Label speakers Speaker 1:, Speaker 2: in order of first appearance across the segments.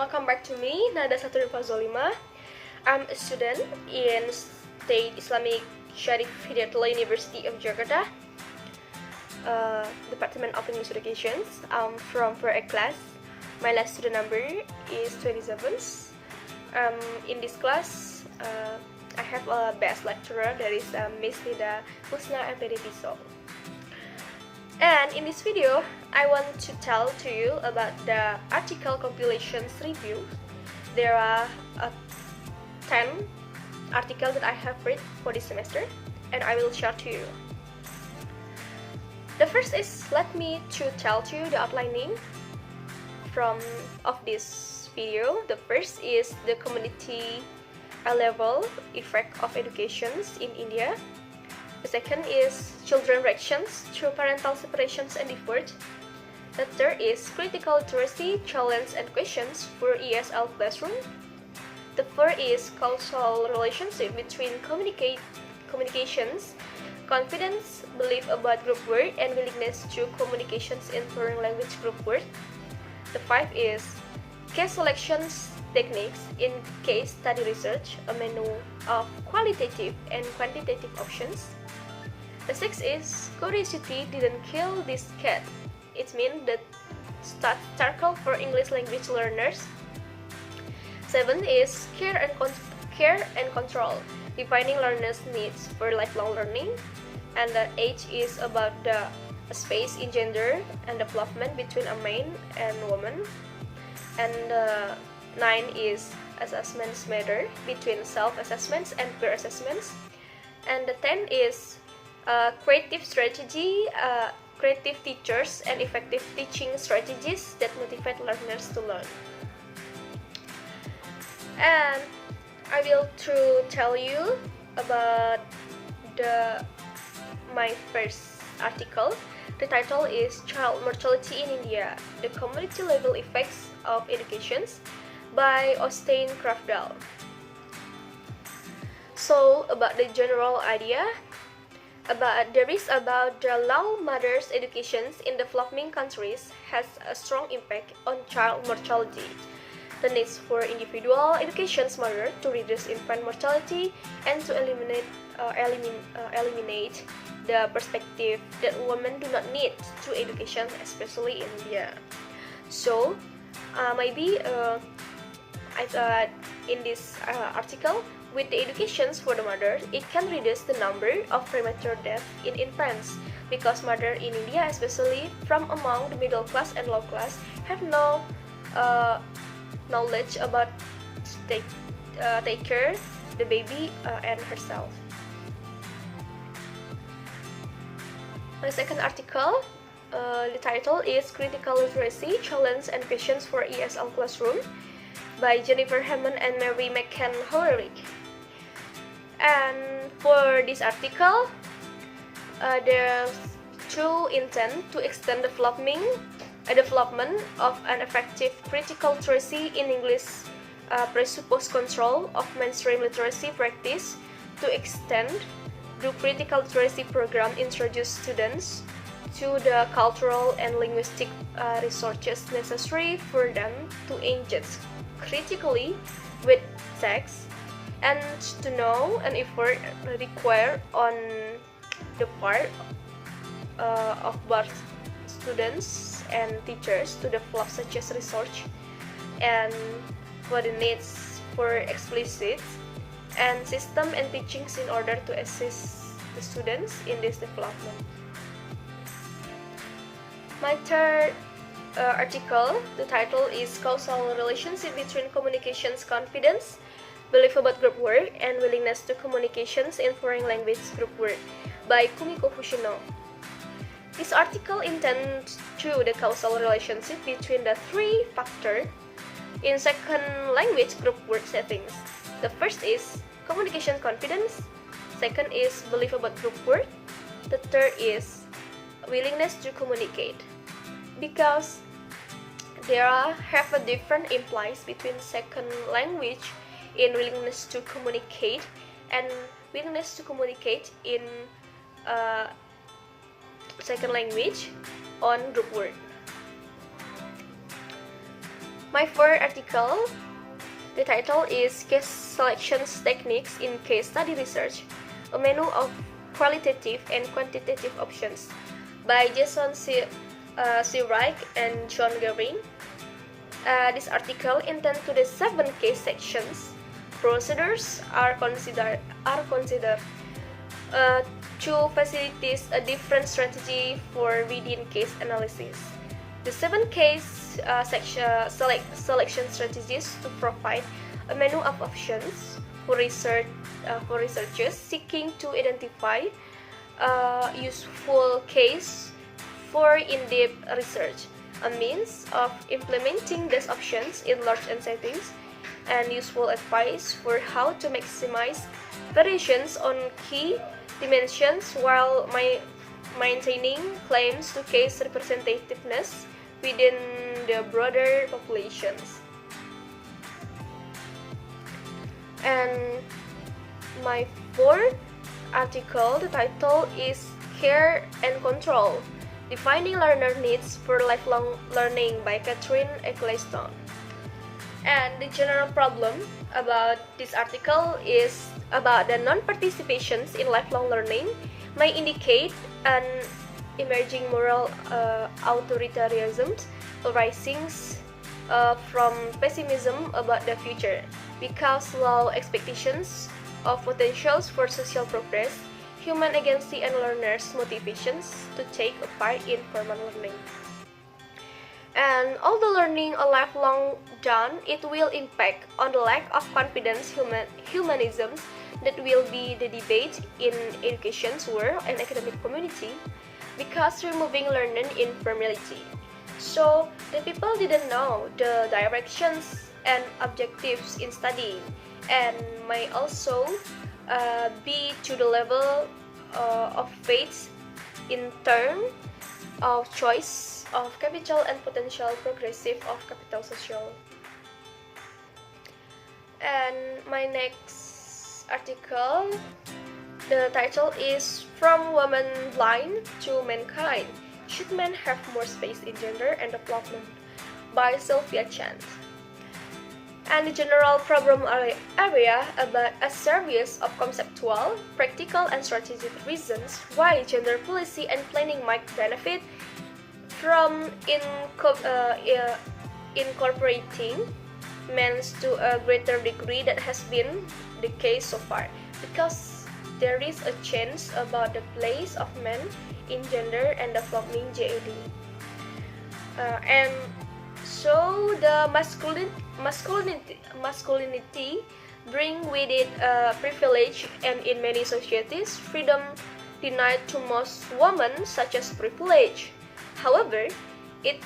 Speaker 1: welcome back to me, Nahdah Satrin Zholimah. I'm a student in State Islamic Sharif Hidayatullah University of Jakarta, Department of English Education. I'm from 4A class. My last student number is 27. In this class, I have a best lecturer, that is Miss Nida Husna Piso. And in this video, I want to tell to you about the article compilations review. There are 10 articles that I have read for this semester, and I will share to you. The first is, let me to tell to you the outlining of this video. The first is the community level effect of educations in India. The second is children reactions to parental separations and divorce. The third is critical literacy, challenge and questions for ESL classroom. The fourth is causal relationship between communications, confidence, belief about group work, and willingness to communications in foreign language group work. The fifth is case selections techniques in case study research, a menu of qualitative and quantitative options. The sixth is curiosity didn't kill this cat. It means that circle for English language learners. Seventh is care and control, defining learners' needs for lifelong learning. And the eighth is about the space in gender and development between a man and woman. And the ninth is assessments matter between self-assessments and peer assessments. And the 10th is creative strategy, creative teachers, and effective teaching strategies that motivate learners to learn. And I will tell you about my first article. The title is Child Mortality in India, the Community Level Effects of Educations by Oystein Kravdal. So, about the general idea, there is about the low mothers' educations in developing countries has a strong impact on child mortality. The needs for individual education's mother to reduce infant mortality and to eliminate the perspective that women do not need to education, especially in India. So, maybe I thought in this article, with the educations for the mother, it can reduce the number of premature deaths in infants, because mothers in India, especially from among the middle class and low class, have no knowledge about take care the baby and herself. My second article, the title is Critical Literacy, Challenge and Questions for ESL Classroom by Jennifer Hammond and Mary Macken-Horarik. And for this article, there's two intent to extend development of an effective critical literacy in English presuppose control of mainstream literacy practice to extend the critical literacy program introduce students to the cultural and linguistic resources necessary for them to engage critically with text, and to know an effort required on the part of both students and teachers to develop such as research and for the needs for explicit and system and teachings in order to assist the students in this development. My third article, the title is Causal Relationship Between Communications Confidence, Belief About Group Work, and Willingness to Communications in Foreign Language Group Work by Kumiko Fushino. This article intends to the causal relationship between the three factors in second language group work settings. The first is communication confidence, second is belief about group work, the third is willingness to communicate. Because there have a different implies between second language in willingness to communicate and willingness to communicate in second language on group work. My fourth article, the title is Case Selection Techniques in Case Study Research, a menu of qualitative and quantitative options by Jason Seawright and John Gehring. This article intends to the 7 case sections. Procedures are considered to facilitate a different strategy for within case analysis. The 7 case selection strategies to provide a menu of options for researchers seeking to identify useful case for in-depth research, a means of implementing these options in large settings, and useful advice for how to maximize variations on key dimensions while maintaining claims to case representativeness within the broader populations. And my fourth article, the title is Care and Control, Defining Learner Needs for Lifelong Learning by Kathryn Eccelestone. And the general problem about this article is about the non-participations in lifelong learning may indicate an emerging moral authoritarianism arising from pessimism about the future, because low expectations of potentials for social progress, human agency, and learners' motivations to take a part in formal learning. And all the learning a lifelong done, it will impact on the lack of confidence humanism that will be the debate in education's world and academic community, because removing learning in formality. So the people didn't know the directions and objectives in studying, and may also be to the level of faith in terms of choice of capital and potential progressive of capital social. And my next article, the title is From Woman Blind to Mankind, Should Men Have More Space in Gender and Development by Sylvia Chan. And the general problem area about a series of conceptual, practical, and strategic reasons why gender policy and planning might benefit from incorporating men to a greater degree that has been the case so far, because there is a change about the place of men in gender and developing GAD. And so the masculinity bring with it privilege, and in many societies, freedom denied to most women, such as privilege. However, it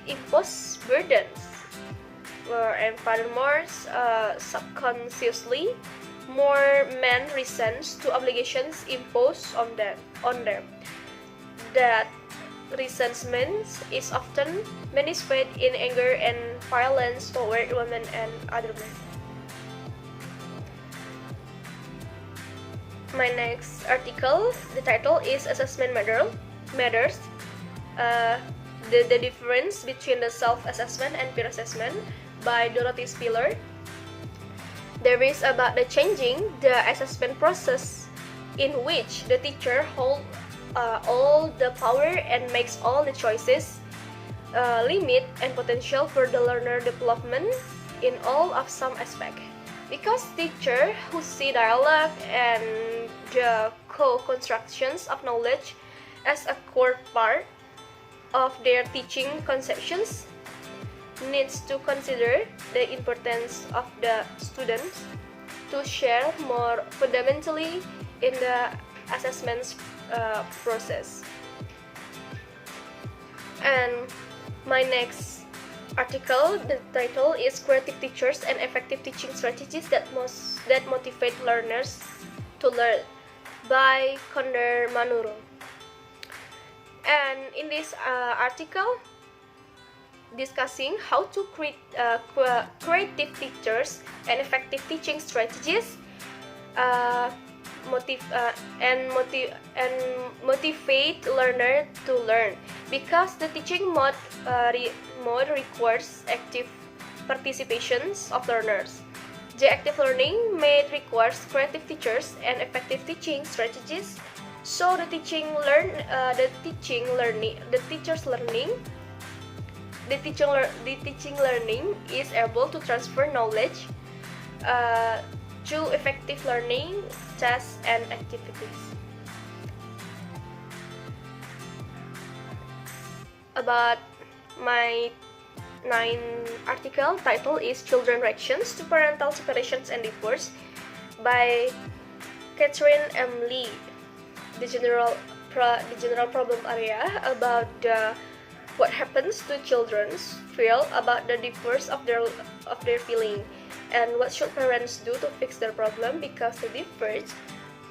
Speaker 1: imposes burdens, and furthermore, subconsciously, more men resent to obligations imposed on them. That resentment is often manifested in anger and violence toward women and other men. My next article, the title is Assessment Matters. The difference between the self-assessment and peer assessment by Dorothy Spiller. There is about the changing the assessment process in which the teacher holds all the power and makes all the choices, limit and potential for the learner development in all of some aspect. Because teacher who see dialogue and the co-constructions of knowledge as a core part of their teaching conceptions, needs to consider the importance of the students to share more fundamentally in the assessment process. And my next article, the title is Creative Teachers and Effective Teaching Strategies that Motivate Learners to Learn by Konder Manuro. And in this article, discussing how to create creative teachers and effective teaching strategies, motivate learner to learn, because the teaching mode requires active participations of learners. The active learning mode requires creative teachers and effective teaching strategies. So the teaching learning is able to transfer knowledge through effective learning, tests, and activities. About my 9th article, title is Children Reactions to Parental Separations and Divorce by Kathryn Lee. The general problem area about what happens to children feel about the divorce of their feeling, and what should parents do to fix their problem, because the divorce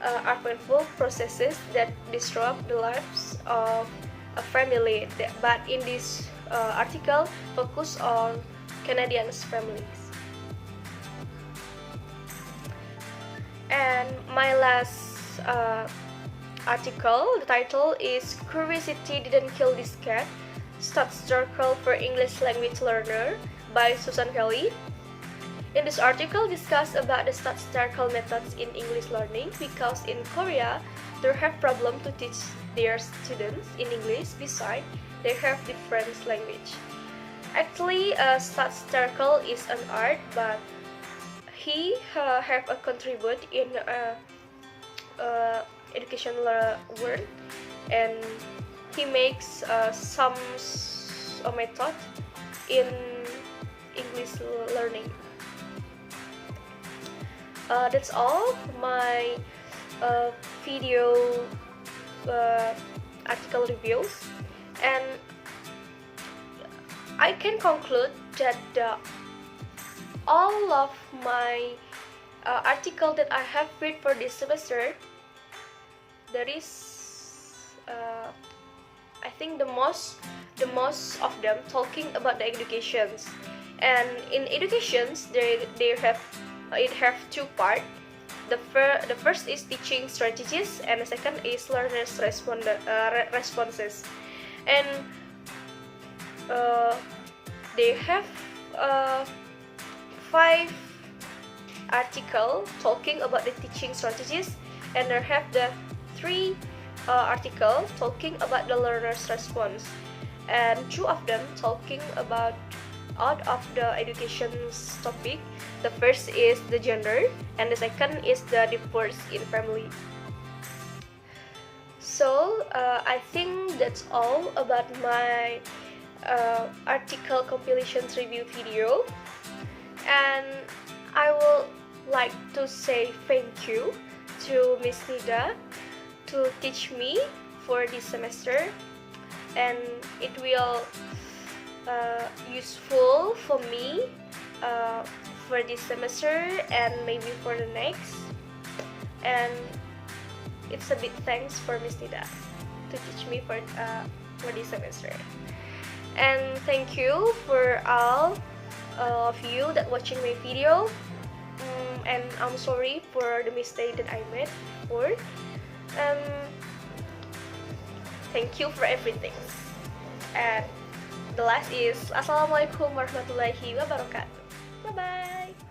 Speaker 1: are painful processes that disrupt the lives of a family. But in this article, focus on Canadian families. And my last article, the title is Curiosity Didn't Kill This Cat, Start Circle for English Language Learner by Susan Kelly. In this article, discuss about the start circle methods in English learning, because in Korea, they have problem to teach their students in English besides they have different language. Actually, start circle is an art, but he have a contribute in educational world, and he makes some method in English learning. That's all my video article reviews, and I can conclude that all of my article that I have read for this semester, there is I think the most of them talking about the educations, and in educations they have two parts. The first is teaching strategies, and the second is learners responses, and they have 5 articles talking about the teaching strategies, and they have the 3 articles talking about the learner's response, and 2 of them talking about out of the education's topic. The first is the gender, and the second is the divorce in family. So I think that's all about my article compilation review video, and I would like to say thank you to Miss Nahdah to teach me for this semester, and it will useful for me for this semester and maybe for the next, and it's a big thanks for Miss Nahdah to teach me for this semester. And thank you for all of you that watching my video, and I'm sorry for the mistake that I made before. Thank you for everything. And the last is Assalamualaikum warahmatullahi wabarakatuh. Bye bye.